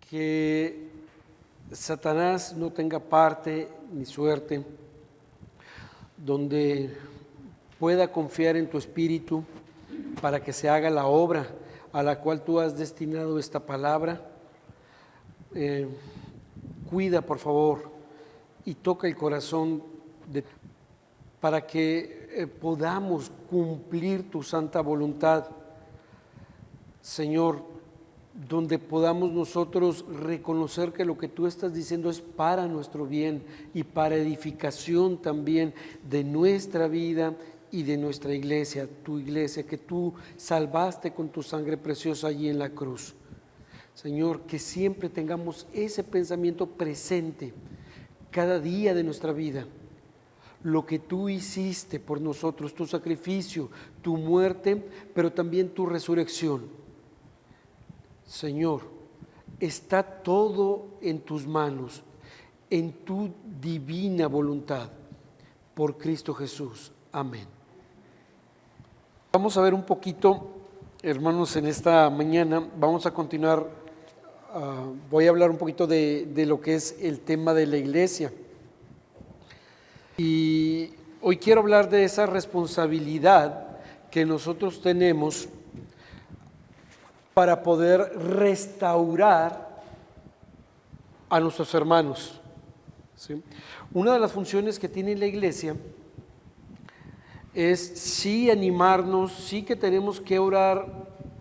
que Satanás no tenga parte ni suerte, donde pueda confiar en tu espíritu para que se haga la obra a la cual tú has destinado esta palabra. Cuida, por favor, y toca el corazón para que podamos cumplir tu santa voluntad, Señor, donde podamos nosotros reconocer que lo que tú estás diciendo es para nuestro bien y para edificación también de nuestra vida y de nuestra iglesia, tu iglesia que tú salvaste con tu sangre preciosa allí en la cruz. Señor, que siempre tengamos ese pensamiento presente cada día de nuestra vida. Lo que tú hiciste por nosotros, tu sacrificio, tu muerte, pero también tu resurrección. Señor, está todo en tus manos, en tu divina voluntad, por Cristo Jesús. Amén. Vamos a ver un poquito, hermanos, en esta mañana, vamos a continuar, voy a hablar un poquito de lo que es el tema de la iglesia. Y hoy quiero hablar de esa responsabilidad que nosotros tenemos para poder restaurar a nuestros hermanos, ¿sí? Una de las funciones que tiene la iglesia es sí animarnos, sí que tenemos que orar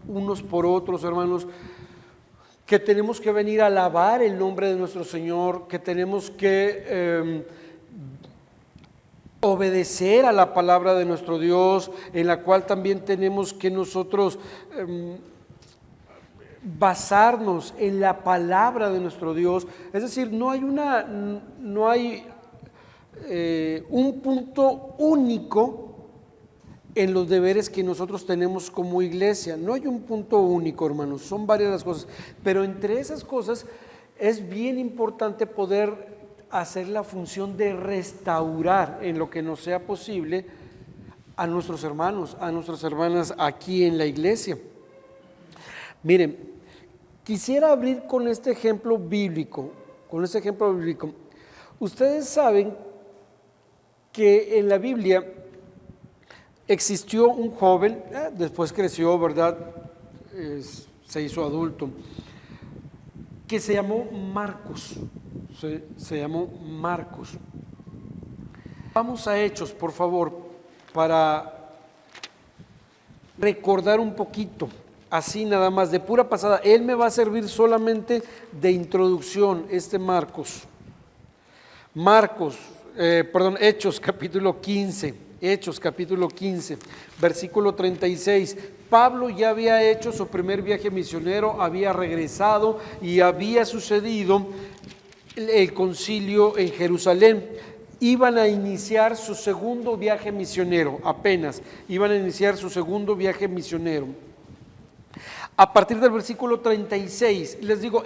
unos por otros, hermanos, que tenemos que venir a alabar el nombre de nuestro Señor, que tenemos que obedecer a la palabra de nuestro Dios, en la cual también tenemos que nosotros basarnos en la palabra de nuestro Dios. Es decir, no hay un punto único en los deberes que nosotros tenemos como iglesia. No hay un punto único, hermanos, son varias las cosas, pero entre esas cosas es bien importante poder hacer la función de restaurar en lo que nos sea posible a nuestros hermanos, a nuestras hermanas aquí en la iglesia. Miren, quisiera abrir con este ejemplo bíblico, Ustedes saben que en la Biblia existió un joven, después creció, ¿verdad? Se hizo adulto, que se llamó Marcos. Se llamó Marcos. Vamos a Hechos, por favor, para recordar un poquito, así nada más, de pura pasada. Él me va a servir solamente de introducción, Hechos capítulo 15. Hechos capítulo 15, versículo 36. Pablo ya había hecho su primer viaje misionero, había regresado y había sucedido el concilio en Jerusalén. Iban a iniciar su segundo viaje misionero, A partir del versículo 36, les digo,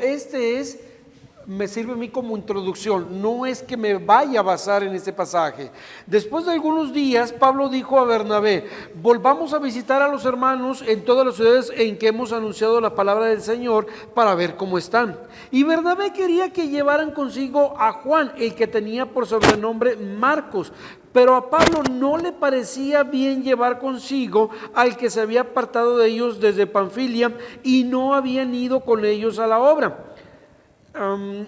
me sirve a mí como introducción, no es que me vaya a basar en este pasaje. Después de algunos días, Pablo dijo a Bernabé: volvamos a visitar a los hermanos en todas las ciudades en que hemos anunciado la palabra del Señor para ver cómo están. Y Bernabé quería que llevaran consigo a Juan, el que tenía por sobrenombre Marcos, pero a Pablo no le parecía bien llevar consigo al que se había apartado de ellos desde Panfilia y no habían ido con ellos a la obra.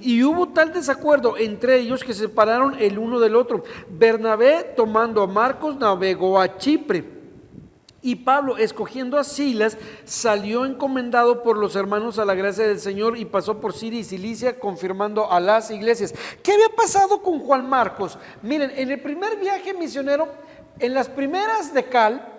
Y hubo tal desacuerdo entre ellos que se separaron el uno del otro. Bernabé, tomando a Marcos, navegó a Chipre, y Pablo, escogiendo a Silas, salió encomendado por los hermanos a la gracia del Señor y pasó por Siria y Cilicia, confirmando a las iglesias. ¿Qué había pasado con Juan Marcos? Miren, en el primer viaje misionero, en las primeras de Cal,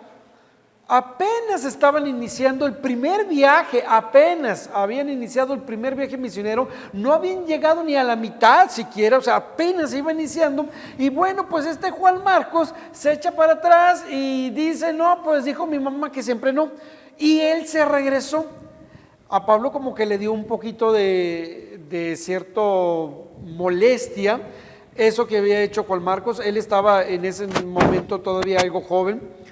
apenas estaban iniciando el primer viaje, apenas habían iniciado el primer viaje misionero, no habían llegado ni a la mitad siquiera, o sea, apenas iba iniciando. Y bueno, pues este Juan Marcos se echa para atrás y dice: no, pues dijo mi mamá que siempre no. Y él se regresó. A Pablo como que le dio un poquito de cierto molestia eso que había hecho Juan Marcos. Él estaba en ese momento todavía algo joven.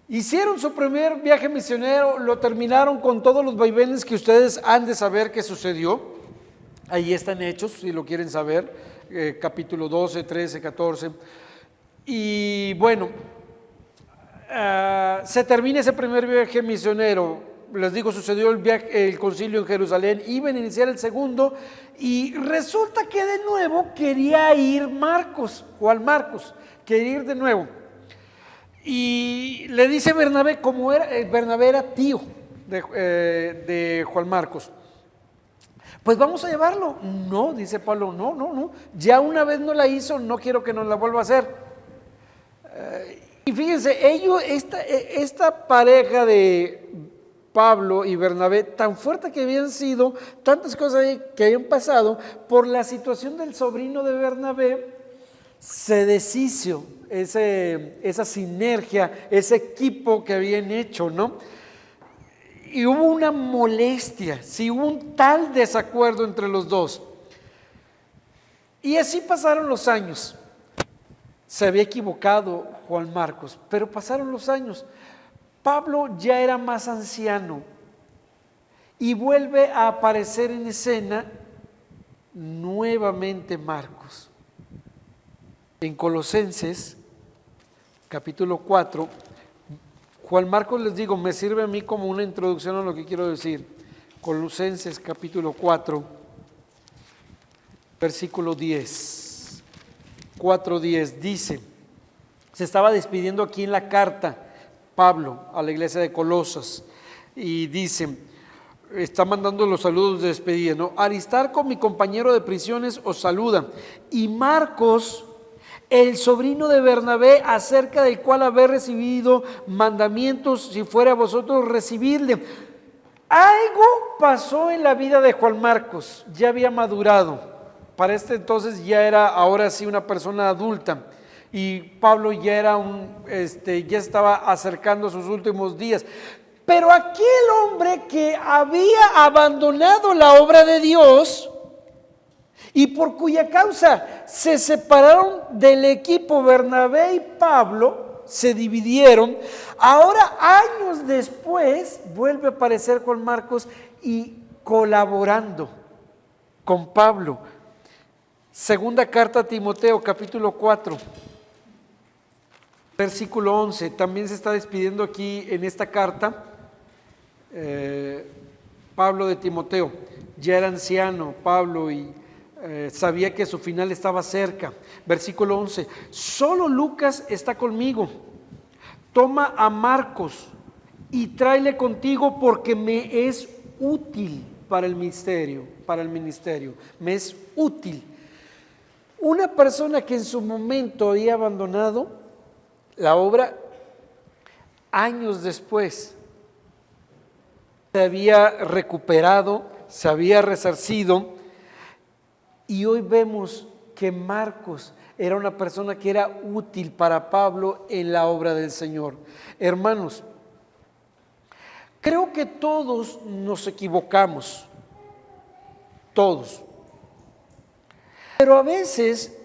Hicieron su primer viaje misionero, lo terminaron con todos los vaivenes que ustedes han de saber que sucedió. Ahí están Hechos, si lo quieren saber, capítulo 12, 13, 14. Y bueno, se termina ese primer viaje misionero. Les digo, sucedió el concilio en Jerusalén, iban a iniciar el segundo y resulta que de nuevo quería ir Juan Marcos, quería ir de nuevo. Y le dice Bernabé, Bernabé era tío de Juan Marcos, pues vamos a llevarlo. No, dice Pablo, no, ya una vez no la hizo, no quiero que nos la vuelva a hacer. Y fíjense, esta pareja de Pablo y Bernabé, tan fuerte que habían sido, tantas cosas que habían pasado, por la situación del sobrino de Bernabé, se deshizo esa sinergia, ese equipo que habían hecho, ¿no? Y hubo una molestia, sí, hubo un tal desacuerdo entre los dos. Y así pasaron los años. Se había equivocado Juan Marcos, pero pasaron los años. Pablo ya era más anciano y vuelve a aparecer en escena nuevamente Marcos. En Colosenses, capítulo 4, Juan Marcos, les digo, me sirve a mí como una introducción a lo que quiero decir. Colosenses, capítulo 4, versículo 10. 4:10 dice, se estaba despidiendo aquí en la carta Pablo a la iglesia de Colosas y dice, está mandando los saludos de despedida, ¿no? Aristarco, mi compañero de prisiones, os saluda, y Marcos, el sobrino de Bernabé, acerca del cual habéis recibido mandamientos, si fuera a vosotros recibirle. Algo pasó en la vida de Juan Marcos, ya había madurado, para este entonces ya era ahora sí una persona adulta, y Pablo ya era ya estaba acercando sus últimos días. Pero aquel hombre que había abandonado la obra de Dios y por cuya causa se separaron del equipo Bernabé y Pablo, se dividieron, ahora años después vuelve a aparecer Juan Marcos y colaborando con Pablo. Segunda carta a Timoteo, capítulo 4. Versículo 11, también se está despidiendo aquí en esta carta Pablo de Timoteo. Ya era anciano Pablo y sabía que su final estaba cerca. Versículo 11, solo Lucas está conmigo, toma a Marcos y tráele contigo porque me es útil para el ministerio, me es útil. Una persona que en su momento había abandonado la obra, años después se había recuperado, se había resarcido, y hoy vemos que Marcos era una persona que era útil para Pablo en la obra del Señor. Hermanos, creo que todos nos equivocamos, todos, pero a veces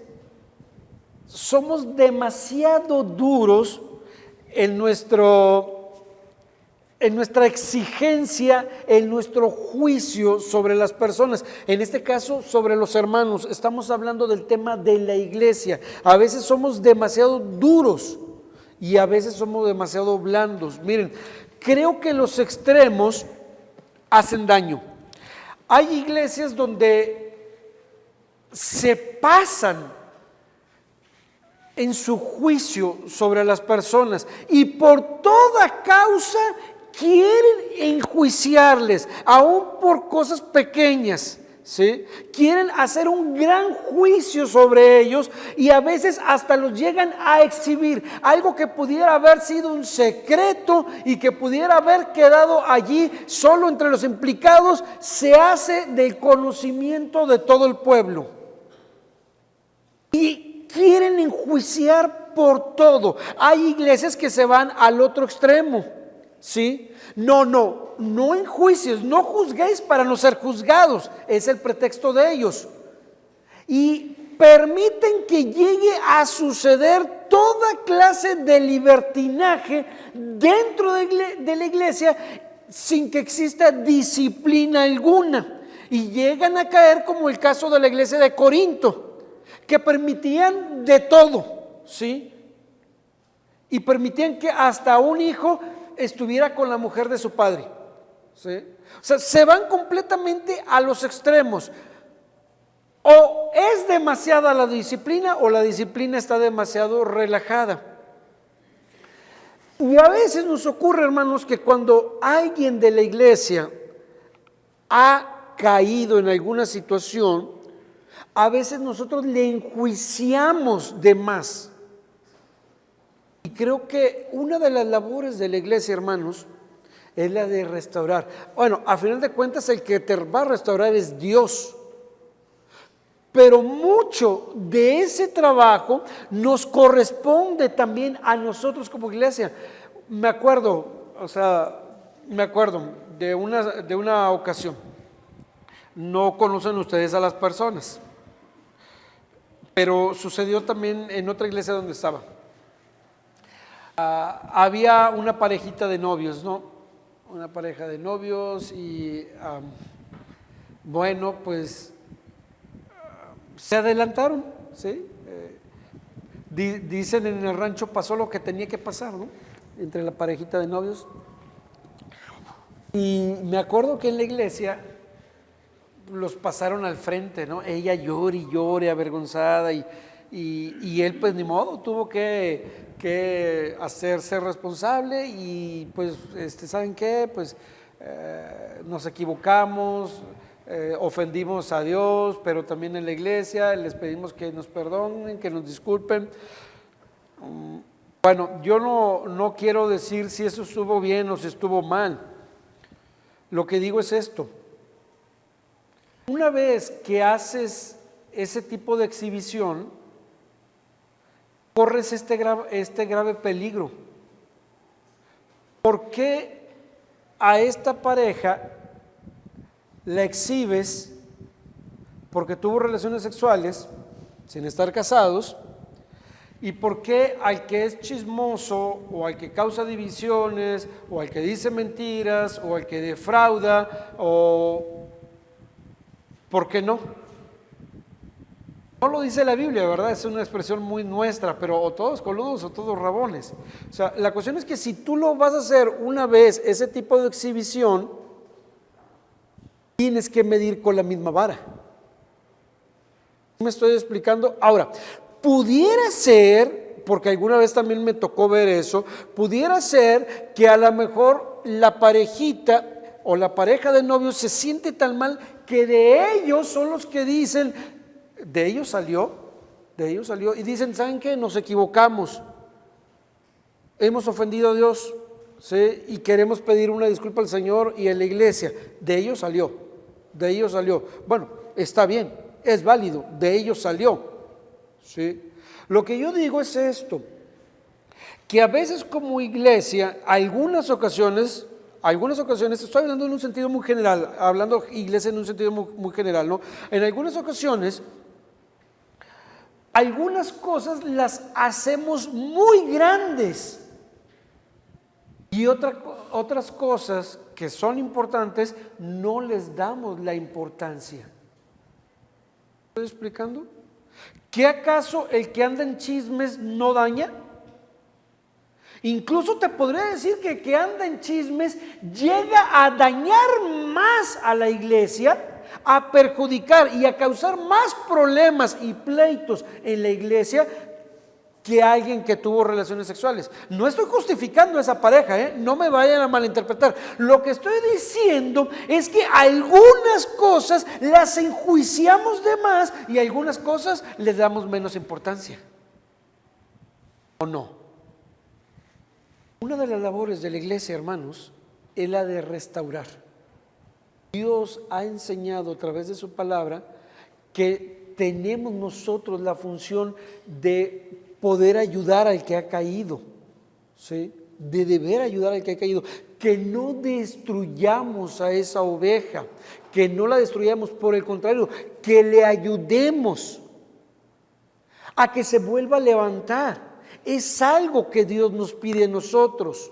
somos demasiado duros en nuestra exigencia, en nuestro juicio sobre las personas, en este caso sobre los hermanos. Estamos hablando del tema de la iglesia. A veces somos demasiado duros y a veces somos demasiado blandos. Miren, creo que los extremos hacen daño. Hay iglesias donde se pasan en su juicio sobre las personas y por toda causa quieren enjuiciarles, aún por cosas pequeñas, ¿sí? Quieren hacer un gran juicio sobre ellos y a veces hasta los llegan a exhibir, algo que pudiera haber sido un secreto y que pudiera haber quedado allí solo entre los implicados, se hace del conocimiento de todo el pueblo. Y quieren enjuiciar por todo. Hay iglesias que se van al otro extremo, ¿sí? No enjuicios, no juzguéis para no ser juzgados, es el pretexto de ellos. Y permiten que llegue a suceder toda clase de libertinaje dentro de la iglesia sin que exista disciplina alguna. y llegan a caer como el caso de la iglesia de Corinto, que permitían de todo, ¿sí? Y permitían que hasta un hijo estuviera con la mujer de su padre, ¿sí? O sea, se van completamente a los extremos. O es demasiada la disciplina o la disciplina está demasiado relajada. Y a veces nos ocurre, hermanos, que cuando alguien de la iglesia ha caído en alguna situación, a veces nosotros le enjuiciamos de más. Y creo que una de las labores de la iglesia, hermanos, es la de restaurar. Bueno, a final de cuentas el que te va a restaurar es Dios. Pero mucho de ese trabajo nos corresponde también a nosotros como iglesia. Me acuerdo de una ocasión. No conocen ustedes a las personas, pero sucedió también en otra iglesia donde estaba. Había una parejita de novios, ¿no? Una pareja de novios y bueno, pues se adelantaron, ¿sí? Dicen en el rancho pasó lo que tenía que pasar, ¿no? Entre la parejita de novios. Y me acuerdo que en la iglesia los pasaron al frente, ¿no? Ella llore y llore, avergonzada, y él pues ni modo, tuvo que hacerse responsable y pues, ¿saben qué? Pues nos equivocamos, ofendimos a Dios, pero también en la iglesia, les pedimos que nos perdonen, que nos disculpen. Bueno, yo no quiero decir si eso estuvo bien o si estuvo mal. Lo que digo es esto: una vez que haces ese tipo de exhibición, corres este grave peligro. ¿Por qué a esta pareja la exhibes porque tuvo relaciones sexuales sin estar casados? ¿Y por qué al que es chismoso o al que causa divisiones o al que dice mentiras o al que defrauda, o por qué no? No lo dice la Biblia, ¿verdad? Es una expresión muy nuestra, pero o todos coludos o todos rabones. O sea, la cuestión es que si tú lo vas a hacer una vez, ese tipo de exhibición, tienes que medir con la misma vara. ¿Me estoy explicando? Ahora, pudiera ser, porque alguna vez también me tocó ver eso, pudiera ser que a lo mejor la parejita o la pareja de novios se siente tan mal que de ellos son los que dicen, de ellos salió, y dicen, ¿saben qué? Nos equivocamos, hemos ofendido a Dios, ¿sí? Y queremos pedir una disculpa al Señor y a la iglesia. De ellos salió. Bueno, está bien, es válido, de ellos salió, ¿sí? Lo que yo digo es esto, que a veces como iglesia, algunas ocasiones, estoy hablando en un sentido muy general, hablando iglesia en un sentido muy general, ¿no? En algunas ocasiones, algunas cosas las hacemos muy grandes y otras cosas que son importantes no les damos la importancia. ¿Estoy explicando? ¿Qué acaso el que anda en chismes no daña? Incluso te podría decir que el que anda en chismes llega a dañar más a la iglesia, a perjudicar y a causar más problemas y pleitos en la iglesia que alguien que tuvo relaciones sexuales. No estoy justificando a esa pareja, no me vayan a malinterpretar. Lo que estoy diciendo es que algunas cosas las enjuiciamos de más y algunas cosas les damos menos importancia. ¿O no? Una de las labores de la iglesia, hermanos, es la de restaurar. Dios ha enseñado a través de su palabra que tenemos nosotros la función de poder ayudar al que ha caído, ¿sí? De deber ayudar al que ha caído, que no destruyamos a esa oveja, que no la destruyamos, por el contrario, que le ayudemos a que se vuelva a levantar. Es algo que Dios nos pide a nosotros.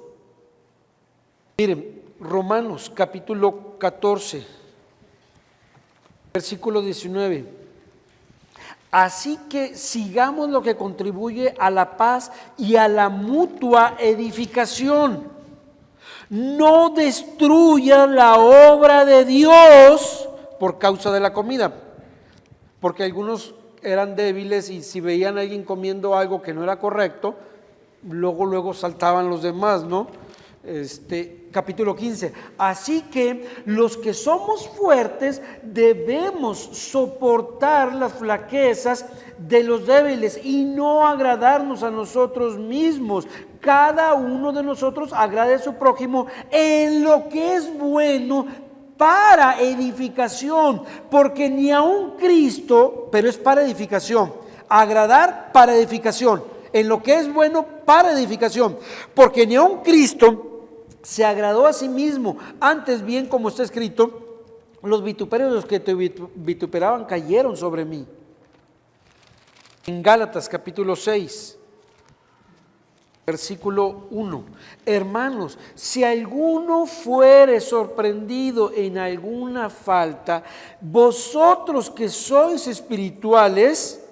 Miren, Romanos capítulo 14. Versículo 19. Así que sigamos lo que contribuye a la paz y a la mutua edificación. No destruya la obra de Dios por causa de la comida, porque algunos eran débiles y si veían a alguien comiendo algo que no era correcto, luego saltaban los demás, ¿no? Capítulo 15. Así que los que somos fuertes debemos soportar las flaquezas de los débiles y no agradarnos a nosotros mismos. Cada uno de nosotros agrade a su prójimo en lo que es bueno para edificación, porque ni aun Cristo, pero es para edificación, agradar para edificación, en lo que es bueno para edificación, porque ni aun Cristo se agradó a sí mismo, antes bien, como está escrito, los vituperios de los que te vituperaban cayeron sobre mí. En Gálatas capítulo 6, versículo 1. Hermanos, si alguno fuere sorprendido en alguna falta, vosotros que sois espirituales,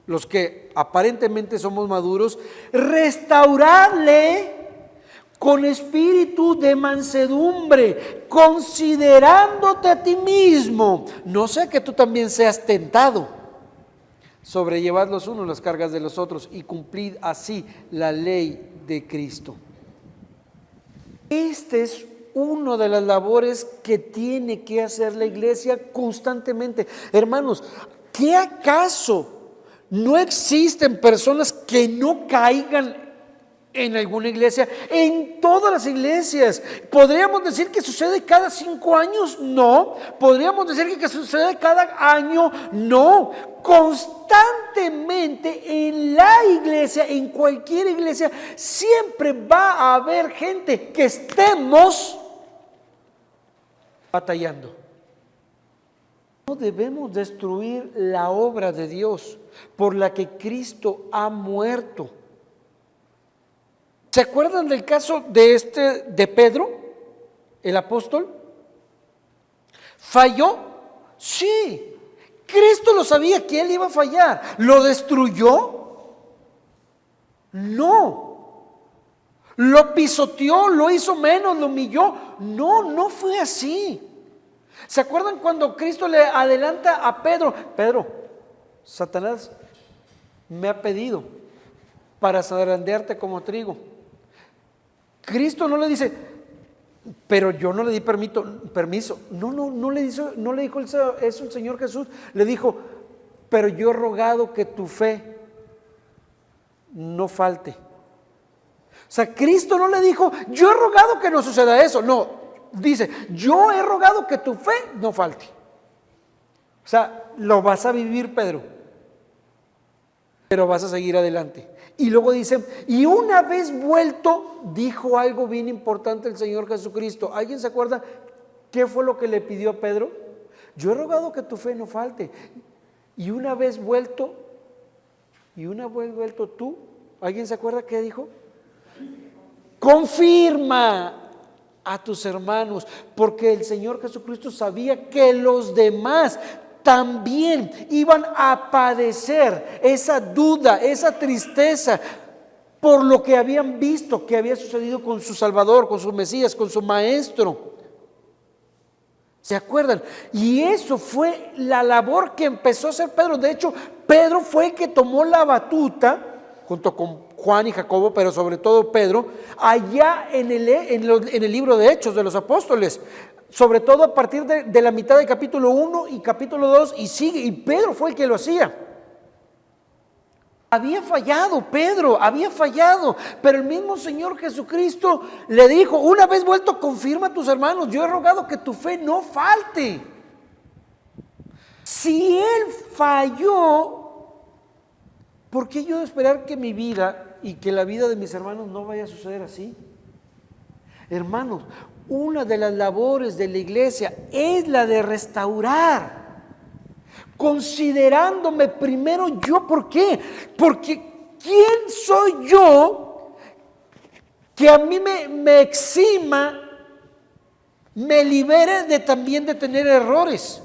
los que aparentemente somos maduros, restauradle con espíritu de mansedumbre, considerándote a ti mismo, no sea que tú también seas tentado. Sobrellevad los unos las cargas de los otros y cumplid así la ley de Cristo. Esta es una de las labores que tiene que hacer la iglesia constantemente. Hermanos, ¿qué acaso no existen personas que no caigan en alguna iglesia? En todas las iglesias. ¿Podríamos decir que sucede cada 5 años? No. ¿Podríamos decir que sucede cada año? No. Constantemente en la iglesia, en cualquier iglesia, siempre va a haber gente que estemos batallando. No debemos destruir la obra de Dios por la que Cristo ha muerto. ¿Se acuerdan del caso de Pedro, el apóstol? ¿Falló? Sí. ¿Cristo lo sabía que él iba a fallar? ¿Lo destruyó? No. ¿Lo pisoteó? ¿Lo hizo menos? ¿Lo humilló? No, no fue así. ¿Se acuerdan cuando Cristo le adelanta a Pedro? Pedro, Satanás me ha pedido para zarandearte como trigo. Cristo no le dice, pero yo no le di permiso. No le dijo eso el Señor Jesús. Le dijo, pero yo he rogado que tu fe no falte. O sea, Cristo no le dijo, yo he rogado que no suceda eso. No, dice, yo he rogado que tu fe no falte. O sea, lo vas a vivir, Pedro, pero vas a seguir adelante. Y luego dice, y una vez vuelto, dijo algo bien importante el Señor Jesucristo. ¿Alguien se acuerda qué fue lo que le pidió a Pedro? Yo he rogado que tu fe no falte. Y una vez vuelto tú, ¿alguien se acuerda qué dijo? Confirma a tus hermanos, porque el Señor Jesucristo sabía que los demás también iban a padecer esa duda, esa tristeza por lo que habían visto que había sucedido con su Salvador, con su Mesías, con su Maestro. ¿Se acuerdan? Y eso fue la labor que empezó a hacer Pedro. De hecho, Pedro fue el que tomó la batuta, junto con Juan y Jacobo, pero sobre todo Pedro, allá en el libro de Hechos de los Apóstoles. Sobre todo a partir de la mitad del capítulo 1 y capítulo 2 y sigue, y Pedro fue el que lo hacía. Había fallado Pedro, había fallado, pero el mismo Señor Jesucristo le dijo, una vez vuelto confirma a tus hermanos, yo he rogado que tu fe no falte. Si Él falló, ¿por qué yo esperar que mi vida y que la vida de mis hermanos no vaya a suceder así? Hermanos, una de las labores de la iglesia es la de restaurar, considerándome primero yo. ¿Por qué? Porque ¿quién soy yo que a mí me exima, me libere también de tener errores?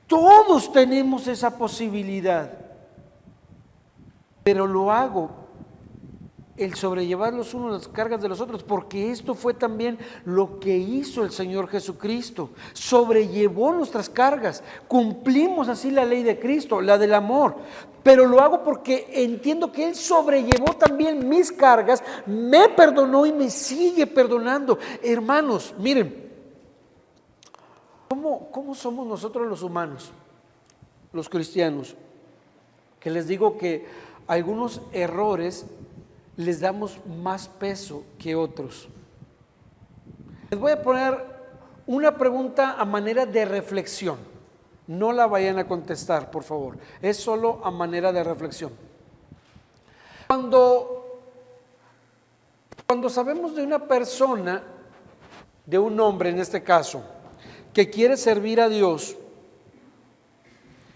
Todos tenemos esa posibilidad, pero lo hago el sobrellevar los unos las cargas de los otros, porque esto fue también lo que hizo el Señor Jesucristo. Sobrellevó nuestras cargas, cumplimos así la ley de Cristo, la del amor, pero lo hago porque entiendo que Él sobrellevó también mis cargas, me perdonó y me sigue perdonando. Hermanos, miren, ¿cómo somos nosotros los humanos, los cristianos? Que les digo que algunos errores les damos más peso que otros. Les voy a poner una pregunta a manera de reflexión. No la vayan a contestar, por favor. Es solo a manera de reflexión. Cuando sabemos de una persona, de un hombre en este caso, que quiere servir a Dios,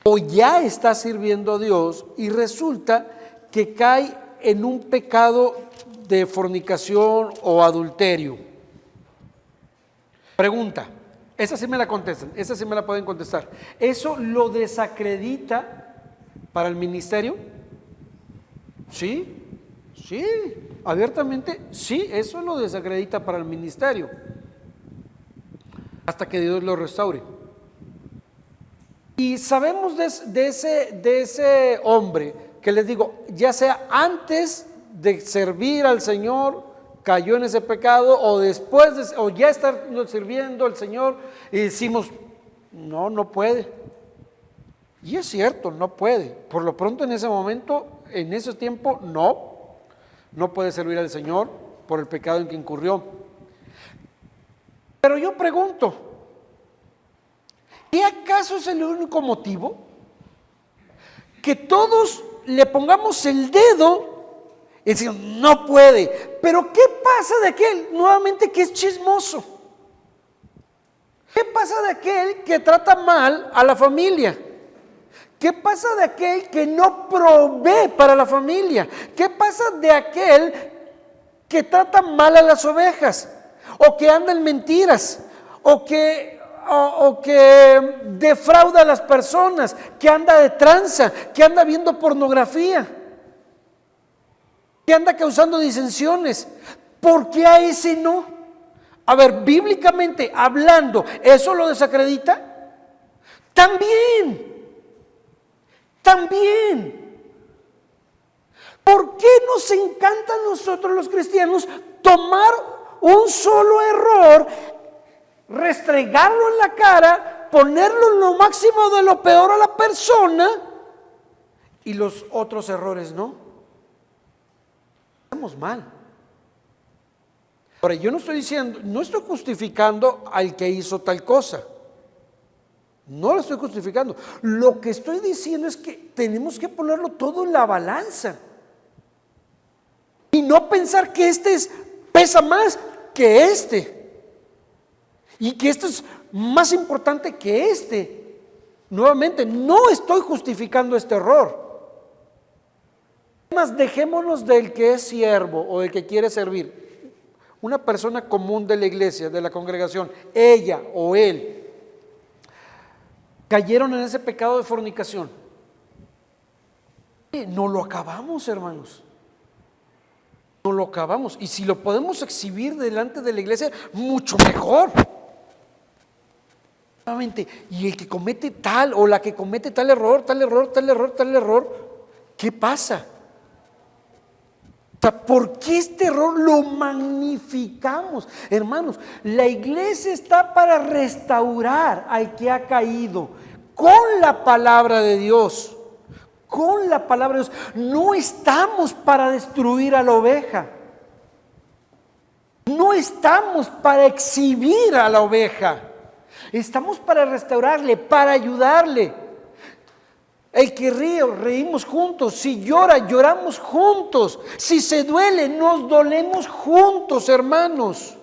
o ya está sirviendo a Dios y resulta que cae en un pecado de fornicación o adulterio. Pregunta, esa sí me la contestan, esa sí me la pueden contestar. ¿Eso lo desacredita para el ministerio? Sí, abiertamente, sí, eso lo desacredita para el ministerio, hasta que Dios lo restaure. Y sabemos de ese hombre, que les digo, ya sea antes de servir al Señor, cayó en ese pecado, o después, o ya está sirviendo al Señor, y decimos, no puede. Y es cierto, no puede. Por lo pronto en ese momento, en ese tiempo, no puede servir al Señor por el pecado en que incurrió. Pero yo pregunto, ¿y acaso es el único motivo? Que todos le pongamos el dedo y decimos, no puede. Pero ¿qué pasa de aquel nuevamente que es chismoso? ¿Qué pasa de aquel que trata mal a la familia? ¿Qué pasa de aquel que no provee para la familia? ¿Qué pasa de aquel que trata mal a las ovejas? O que anda en mentiras, o que defrauda a las personas, que anda de tranza, que anda viendo pornografía, que anda causando disensiones. ¿Por qué a ese no? A ver, bíblicamente hablando, ¿eso lo desacredita? También. ¿Por qué nos encanta a nosotros los cristianos tomar un solo error, restregarlo en la cara, ponerlo en lo máximo de lo peor a la persona y los otros errores no? Estamos mal. Ahora, yo no estoy justificando al que hizo tal cosa. No lo estoy justificando. Lo que estoy diciendo es que tenemos que ponerlo todo en la balanza y no pensar que pesa más que y que esto es más importante que Nuevamente, no estoy justificando este error. Además, dejémonos del que es siervo o del que quiere servir. Una persona común de la iglesia, de la congregación, ella o él, cayeron en ese pecado de fornicación. No lo acabamos, hermanos. No lo acabamos. Y si lo podemos exhibir delante de la iglesia, mucho mejor. Nuevamente, y el que comete tal o la que comete tal error, ¿qué pasa? O sea, ¿por qué este error lo magnificamos? Hermanos, la iglesia está para restaurar al que ha caído con la palabra de Dios. Con la palabra de Dios. No estamos para destruir a la oveja. No estamos para exhibir a la oveja. Estamos para restaurarle, para ayudarle. El que ríe, reímos juntos. Si llora, lloramos juntos. Si se duele, nos dolemos juntos, hermanos.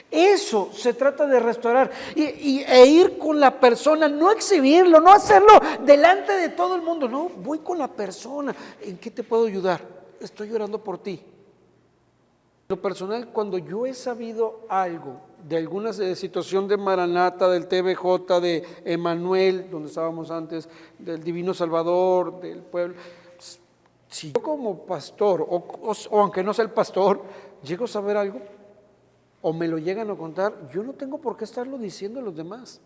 Eso se trata de restaurar e ir con la persona, no exhibirlo, no hacerlo delante de todo el mundo. No, voy con la persona. ¿En qué te puedo ayudar? Estoy llorando por ti. Lo personal, cuando yo he sabido algo de alguna situación de Maranata, del TBJ, de Emanuel, donde estábamos antes, del Divino Salvador, del pueblo, si yo como pastor, o aunque no sea el pastor, llego a saber algo, o me lo llegan a contar, yo no tengo por qué estarlo diciendo a los demás,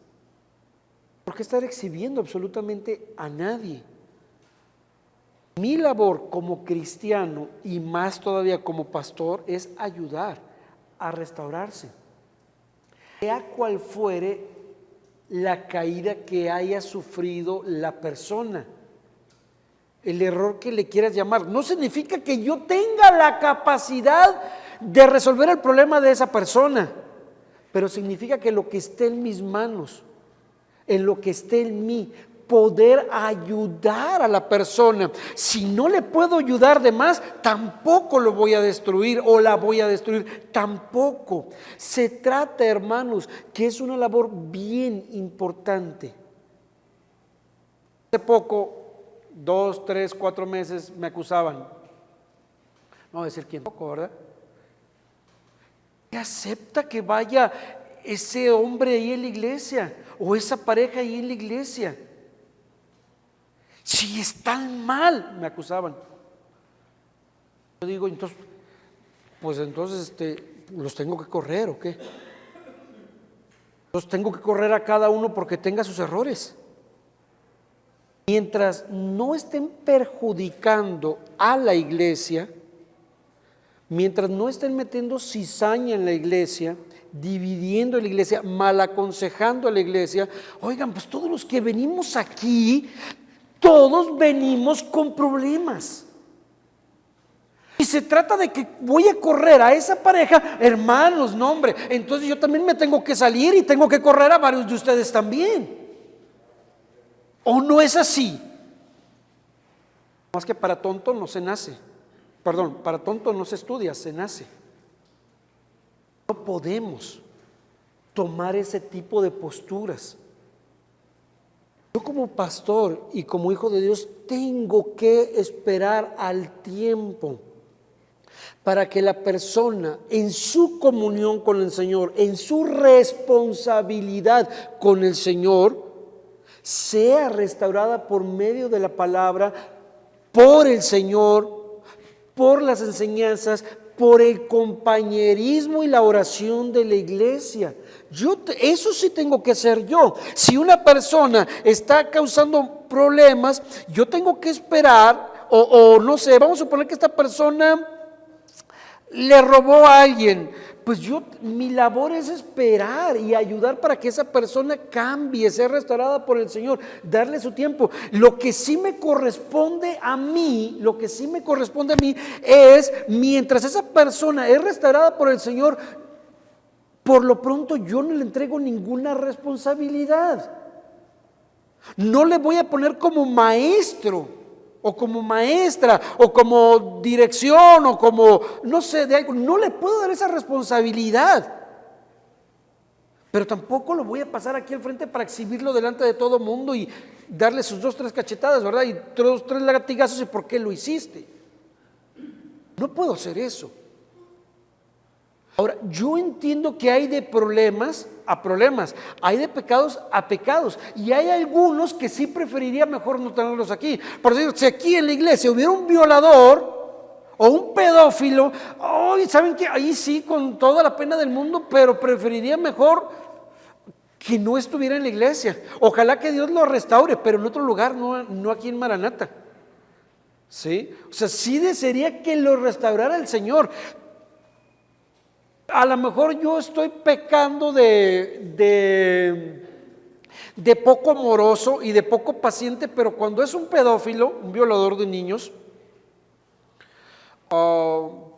por qué estar exhibiendo absolutamente a nadie. Mi labor como cristiano y más todavía como pastor es ayudar a restaurarse, sea cual fuere la caída que haya sufrido la persona, el error que le quieras llamar. No significa que yo tenga la capacidad de resolver el problema de esa persona, pero significa que lo que esté en mis manos, en lo que esté en mí, poder ayudar a la persona. Si no le puedo ayudar de más, tampoco lo voy a destruir o la voy a destruir, tampoco. Se trata, hermanos, que es una labor bien importante. Hace poco, 2, 3, 4 meses me acusaban, no voy a decir quién, poco, ¿verdad? ¿Qué acepta que vaya ese hombre ahí en la iglesia o esa pareja ahí en la iglesia? Si están mal, me acusaban. Yo digo, entonces, ¿los tengo que correr o qué? Los tengo que correr a cada uno porque tenga sus errores. Mientras no estén perjudicando a la iglesia, mientras no estén metiendo cizaña en la iglesia, dividiendo la iglesia, mal aconsejando a la iglesia, oigan, pues todos los que venimos aquí, todos venimos con problemas. Y se trata de que voy a correr a esa pareja, hermanos, no hombre, entonces yo también me tengo que salir y tengo que correr a varios de ustedes también. ¿O no es así? Más que para tonto no se nace. Perdón, para tonto no se estudia, se nace. No podemos tomar ese tipo de posturas. Yo como pastor y como hijo de Dios tengo que esperar al tiempo para que la persona en su comunión con el Señor, en su responsabilidad con el Señor, sea restaurada por medio de la palabra, por el Señor, por las enseñanzas, por el compañerismo y la oración de la iglesia. Eso sí tengo que hacer yo. Si una persona está causando problemas, yo tengo que esperar, o no sé, vamos a suponer que esta persona le robó a alguien. Pues mi labor es esperar y ayudar para que esa persona cambie, sea restaurada por el Señor, darle su tiempo. Lo que sí me corresponde a mí es, mientras esa persona es restaurada por el Señor, por lo pronto yo no le entrego ninguna responsabilidad. No le voy a poner como maestro o como maestra, o como dirección, o como, no sé, de algo. No le puedo dar esa responsabilidad. Pero tampoco lo voy a pasar aquí al frente para exhibirlo delante de todo mundo y darle sus 2, 3 cachetadas, ¿verdad? Y 2, 3 latigazos, ¿y por qué lo hiciste? No puedo hacer eso. Ahora, yo entiendo que hay de problemas a problemas, hay de pecados a pecados, y hay algunos que sí preferiría mejor no tenerlos aquí. Por decir, si aquí en la iglesia hubiera un violador o un pedófilo, ¿saben qué? Ahí sí, con toda la pena del mundo, pero preferiría mejor que no estuviera en la iglesia. Ojalá que Dios lo restaure, pero en otro lugar, no aquí en Maranata. ¿Sí? O sea, sí desearía que lo restaurara el Señor. A lo mejor yo estoy pecando de poco amoroso y de poco paciente, pero cuando es un pedófilo, un violador de niños, o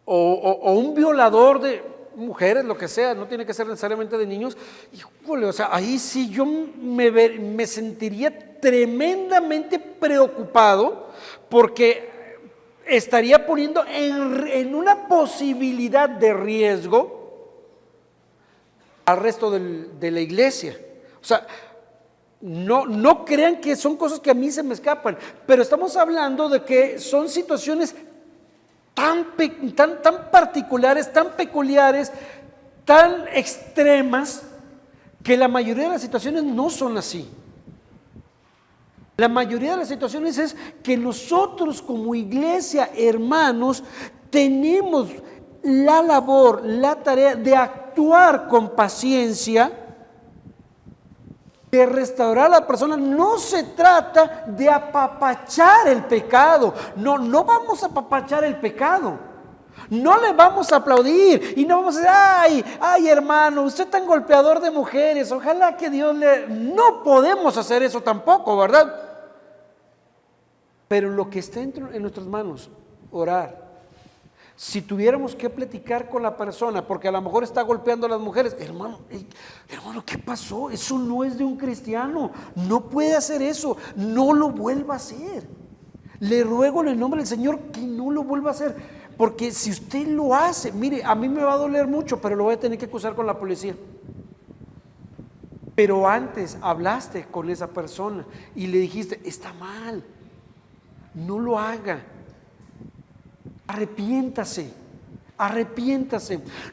un violador de mujeres, lo que sea, no tiene que ser necesariamente de niños, híjole, o sea, ahí sí yo me sentiría tremendamente preocupado, porque estaría poniendo en una posibilidad de riesgo al resto de la iglesia. O sea, no crean que son cosas que a mí se me escapan, pero estamos hablando de que son situaciones tan particulares, tan peculiares, tan extremas que la mayoría de las situaciones no son así. La mayoría de las situaciones es que nosotros como iglesia, hermanos, tenemos la labor, la tarea de actuar con paciencia, de restaurar a la persona. No se trata de apapachar el pecado. No, no vamos a apapachar el pecado. No le vamos a aplaudir y no vamos a decir, ay hermano, usted es tan golpeador de mujeres, ojalá que Dios le... No podemos hacer eso tampoco, ¿verdad? Pero lo que está en nuestras manos, orar. Si tuviéramos que platicar con la persona, porque a lo mejor está golpeando a las mujeres, hermano, ¿qué pasó? Eso no es de un cristiano, no puede hacer eso, no lo vuelva a hacer. Le ruego en el nombre del Señor que no lo vuelva a hacer, porque si usted lo hace, mire, a mí me va a doler mucho, pero lo voy a tener que acusar con la policía. Pero antes hablaste con esa persona y le dijiste, está mal, no lo haga. Arrepiéntase.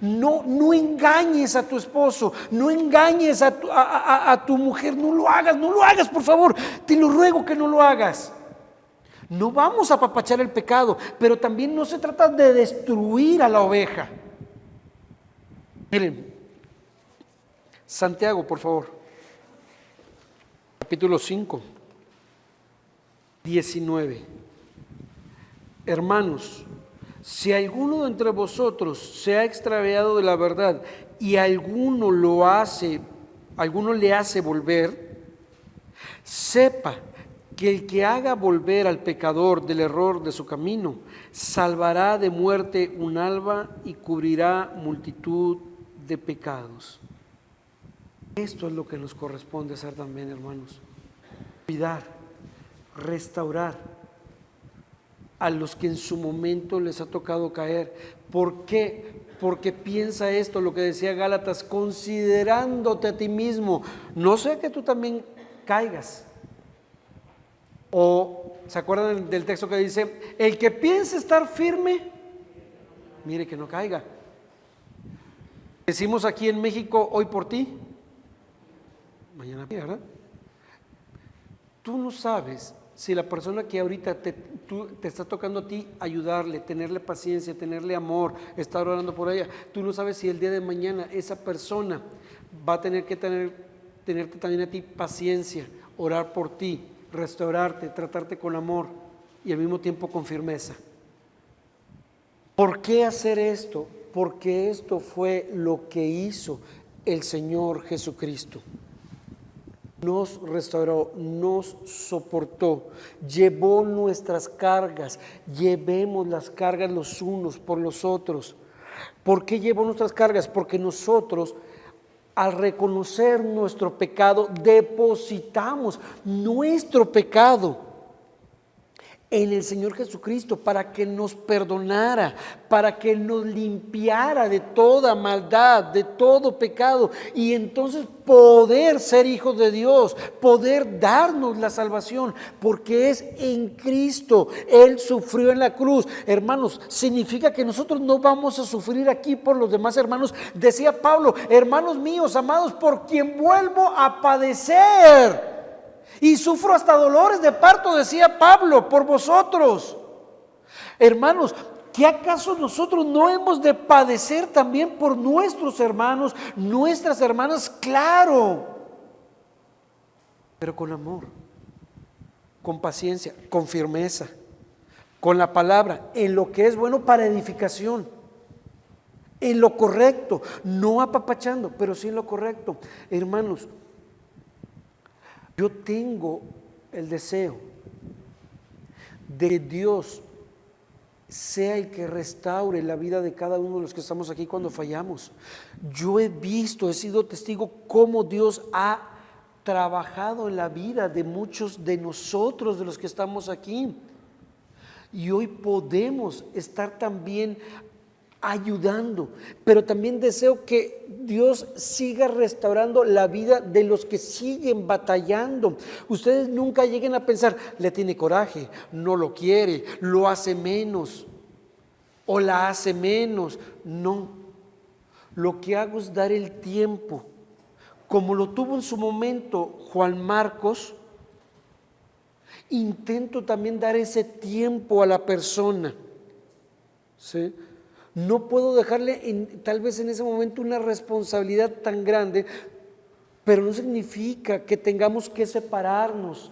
No engañes a tu esposo, no engañes a tu mujer, no lo hagas, por favor, te lo ruego que no lo hagas. No vamos a apapachar el pecado, pero también no se trata de destruir a la oveja. Miren, Santiago, por favor, capítulo 5, 19. Hermanos, si alguno de entre vosotros se ha extraviado de la verdad y alguno le hace volver, sepa que el que haga volver al pecador del error de su camino, salvará de muerte un alma y cubrirá multitud de pecados. Esto es lo que nos corresponde hacer también, hermanos. Cuidar, restaurar a los que en su momento les ha tocado caer. ¿Por qué? Porque piensa esto, lo que decía Gálatas, considerándote a ti mismo, no sea que tú también caigas. O, ¿se acuerdan del texto que dice, el que piense estar firme, mire que no caiga? Decimos aquí en México, hoy por ti, mañana, ¿verdad? Tú no sabes si la persona que ahorita te está tocando a ti ayudarle, tenerle paciencia, tenerle amor, estar orando por ella, tú no sabes si el día de mañana esa persona va a tener que tenerte también a ti paciencia, orar por ti, restaurarte, tratarte con amor y al mismo tiempo con firmeza. ¿Por qué hacer esto? Porque esto fue lo que hizo el Señor Jesucristo. Nos restauró, nos soportó, llevó nuestras cargas, llevemos las cargas los unos por los otros. ¿Por qué llevó nuestras cargas? Porque nosotros, al reconocer nuestro pecado, depositamos nuestro pecado en el Señor Jesucristo para que nos perdonara, para que nos limpiara de toda maldad, de todo pecado, y entonces poder ser hijos de Dios, poder darnos la salvación, porque es en Cristo. Él sufrió en la cruz. Hermanos, significa que nosotros no vamos a sufrir aquí por los demás hermanos. Decía Pablo, hermanos míos, amados, por quien vuelvo a padecer. Y sufro hasta dolores de parto, decía Pablo, por vosotros. Hermanos, ¿qué acaso nosotros no hemos de padecer también por nuestros hermanos, nuestras hermanas? Claro, pero con amor, con paciencia, con firmeza, con la palabra, en lo que es bueno para edificación, en lo correcto, no apapachando, pero sí en lo correcto. Hermanos, yo tengo el deseo de que Dios sea el que restaure la vida de cada uno de los que estamos aquí cuando fallamos. Yo he sido testigo cómo Dios ha trabajado en la vida de muchos de nosotros, de los que estamos aquí. Y hoy podemos estar también ayudando, pero también deseo que Dios siga restaurando la vida de los que siguen batallando. Ustedes nunca lleguen a pensar, le tiene coraje, no lo quiere, lo hace menos o la hace menos. No, lo que hago es dar el tiempo, como lo tuvo en su momento Juan Marcos. Intento también dar ese tiempo a la persona, ¿sí? No puedo dejarle tal vez en ese momento una responsabilidad tan grande, pero no significa que tengamos que separarnos,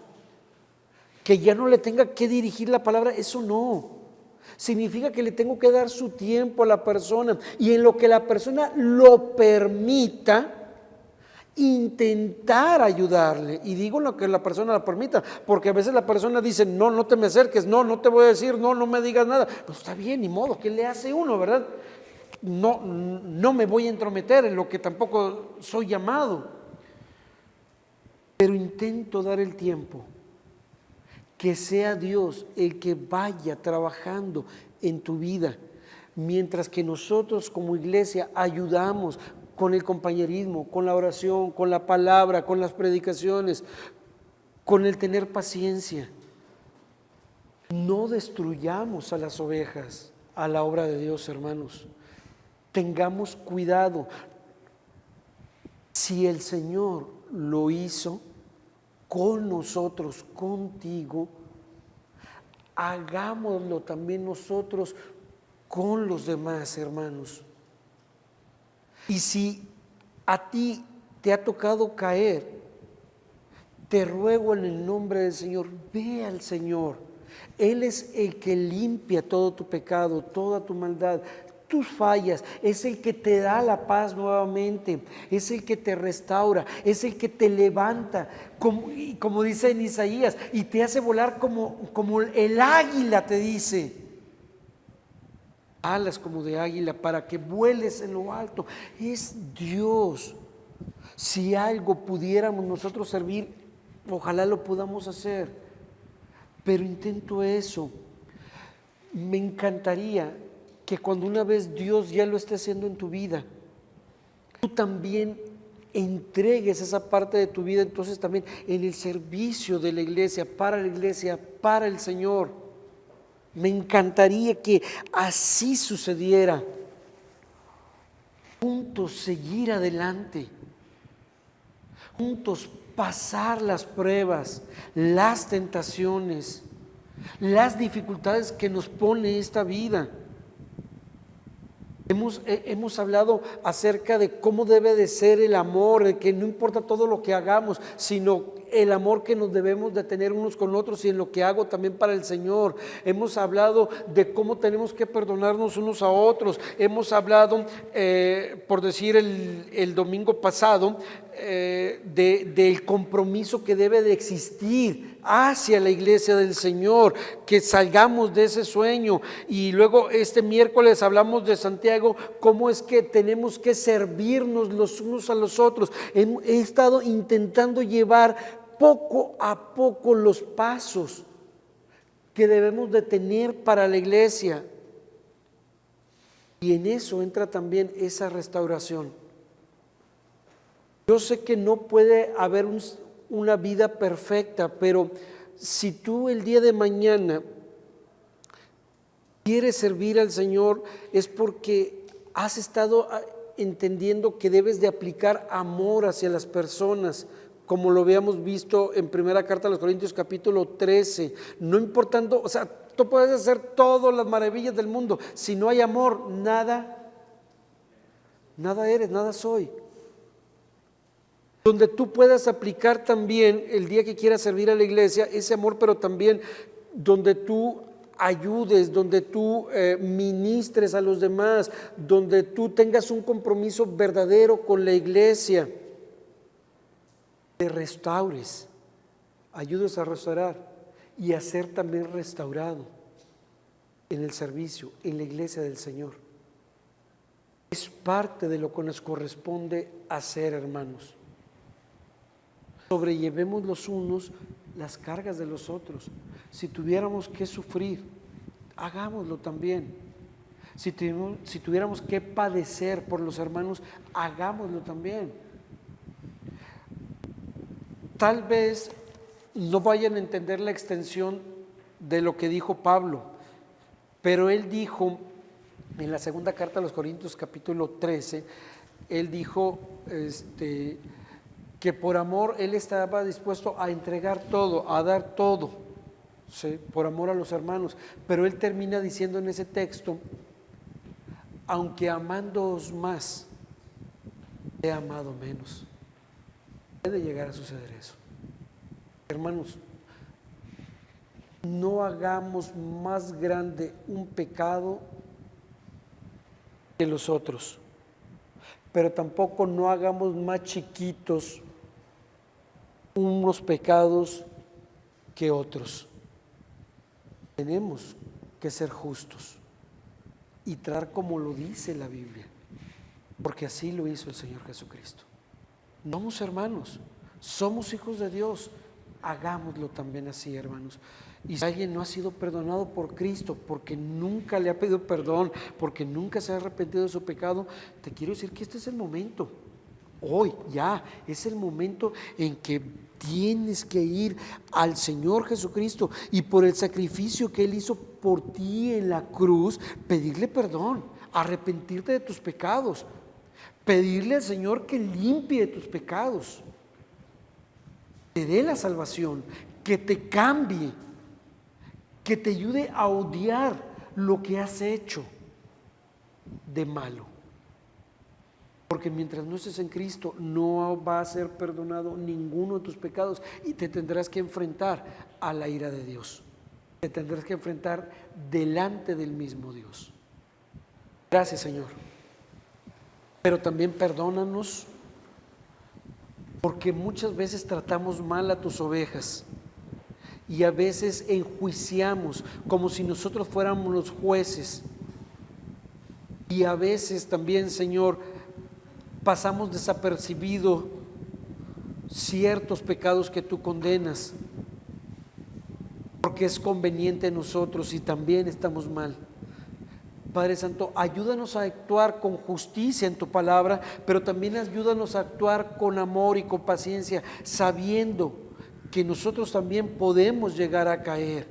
que ya no le tenga que dirigir la palabra, eso no. Significa que le tengo que dar su tiempo a la persona y en lo que la persona lo permita, intentar ayudarle. Y digo lo que la persona lo permita, porque a veces la persona dice, no, no te me acerques, no, no te voy a decir, no, no me digas nada. Pues está bien, ni modo, ¿qué le hace uno, verdad? No, no me voy a entrometer en lo que tampoco soy llamado, pero intento dar el tiempo, que sea Dios el que vaya trabajando en tu vida, mientras que nosotros como iglesia ayudamos con el compañerismo, con la oración, con la palabra, con las predicaciones, con el tener paciencia. No destruyamos a las ovejas, a la obra de Dios, hermanos. Tengamos cuidado. Si el Señor lo hizo con nosotros, contigo, hagámoslo también nosotros con los demás, hermanos. Y si a ti te ha tocado caer, te ruego en el nombre del Señor, ve al Señor. Él es el que limpia todo tu pecado, toda tu maldad, tus fallas, es el que te da la paz nuevamente, es el que te restaura, es el que te levanta, como dice en Isaías, y te hace volar como el águila, te dice. Alas como de águila para que vueles en lo alto. Es Dios. Si algo pudiéramos nosotros servir, ojalá lo podamos hacer, pero intento eso. Me encantaría que cuando una vez Dios ya lo esté haciendo en tu vida, tú también entregues esa parte de tu vida entonces también en el servicio de la iglesia, para el Señor. Me encantaría que así sucediera. Juntos seguir adelante. Juntos pasar las pruebas, las tentaciones, las dificultades que nos pone esta vida. Hemos hablado acerca de cómo debe de ser el amor, de que no importa todo lo que hagamos, sino el amor que nos debemos de tener unos con otros y en lo que hago también para el Señor. Hemos hablado de cómo tenemos que perdonarnos unos a otros. Hemos hablado, por decir el domingo pasado, del compromiso que debe de existir hacia la iglesia del Señor, que salgamos de ese sueño. Y luego este miércoles hablamos de Santiago, cómo es que tenemos que servirnos los unos a los otros. He estado intentando llevar poco a poco los pasos que debemos de tener para la iglesia, y en eso entra también esa restauración. Yo sé que no puede haber una vida perfecta, pero si tú el día de mañana quieres servir al Señor, es porque has estado entendiendo que debes de aplicar amor hacia las personas, como lo habíamos visto en primera carta a los Corintios capítulo 13, no importando, o sea, tú puedes hacer todas las maravillas del mundo, si no hay amor, nada eres, nada soy. Donde tú puedas aplicar también el día que quieras servir a la iglesia ese amor, pero también donde tú ayudes, donde tú ministres a los demás, donde tú tengas un compromiso verdadero con la iglesia, te restaures, ayudes a restaurar y a ser también restaurado en el servicio, en la iglesia del Señor. Es parte de lo que nos corresponde hacer, hermanos. Sobrellevemos los unos las cargas de los otros. Si tuviéramos que sufrir, hagámoslo también. Si tuviéramos que padecer por los hermanos, hagámoslo también. Tal vez no vayan a entender la extensión de lo que dijo Pablo, pero él dijo en la segunda carta a los Corintios capítulo 13, él dijo que por amor él estaba dispuesto a entregar todo, a dar todo, ¿sí? Por amor a los hermanos. Pero él termina diciendo en ese texto, aunque amándoos más, he amado menos. Puede llegar a suceder eso. Hermanos, no hagamos más grande un pecado que los otros, pero tampoco no hagamos más chiquitos unos pecados que otros. Tenemos que ser justos y tratar como lo dice la Biblia, porque así lo hizo el Señor Jesucristo. Somos hermanos, somos hijos de Dios, hagámoslo también así, hermanos. Y si alguien no ha sido perdonado por Cristo, porque nunca le ha pedido perdón, porque nunca se ha arrepentido de su pecado, te quiero decir que este es el momento. Hoy ya es el momento en que tienes que ir al Señor Jesucristo y por el sacrificio que Él hizo por ti en la cruz, pedirle perdón, arrepentirte de tus pecados, pedirle al Señor que limpie tus pecados, te dé la salvación, que te cambie, que te ayude a odiar lo que has hecho de malo. Porque mientras no estés en Cristo, no va a ser perdonado ninguno de tus pecados y te tendrás que enfrentar a la ira de Dios. Te tendrás que enfrentar delante del mismo Dios. Gracias, Señor. Pero también perdónanos, porque muchas veces tratamos mal a tus ovejas y a veces enjuiciamos como si nosotros fuéramos los jueces. Y a veces también, Señor, pasamos desapercibido ciertos pecados que tú condenas, porque es conveniente en nosotros y también estamos mal. Padre Santo, ayúdanos a actuar con justicia en tu palabra, pero también ayúdanos a actuar con amor y con paciencia, sabiendo que nosotros también podemos llegar a caer.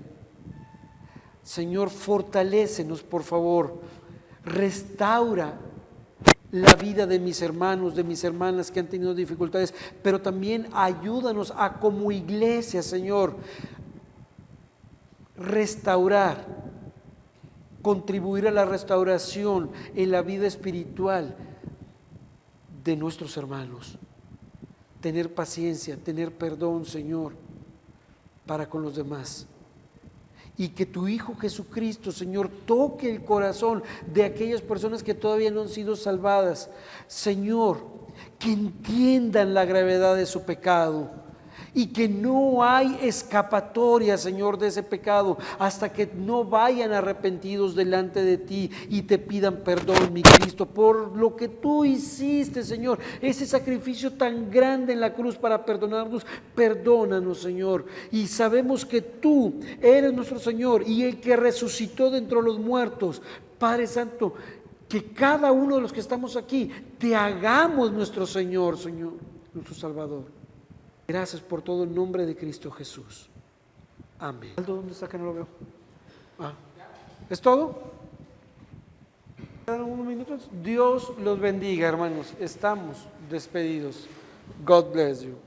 Señor, fortalécenos, por favor, restaura la vida de mis hermanos, de mis hermanas que han tenido dificultades, pero también ayúdanos a como iglesia, Señor, restaurar, contribuir a la restauración en la vida espiritual de nuestros hermanos. Tener paciencia, tener perdón, Señor, para con los demás. Y que tu Hijo Jesucristo, Señor, toque el corazón de aquellas personas que todavía no han sido salvadas. Señor, que entiendan la gravedad de su pecado y que no hay escapatoria, Señor, de ese pecado hasta que no vayan arrepentidos delante de ti y te pidan perdón, mi Cristo, por lo que tú hiciste, Señor, ese sacrificio tan grande en la cruz para perdonarnos. Perdónanos, Señor, y sabemos que tú eres nuestro Señor y el que resucitó de entre los muertos. Padre Santo, que cada uno de los que estamos aquí te hagamos nuestro Señor, Señor, nuestro Salvador. Gracias por todo el nombre de Cristo Jesús. Amén. ¿Dónde está que no lo veo? ¿Es todo? ¿Quedan unos minutos? Dios los bendiga, hermanos. Estamos despedidos. God bless you.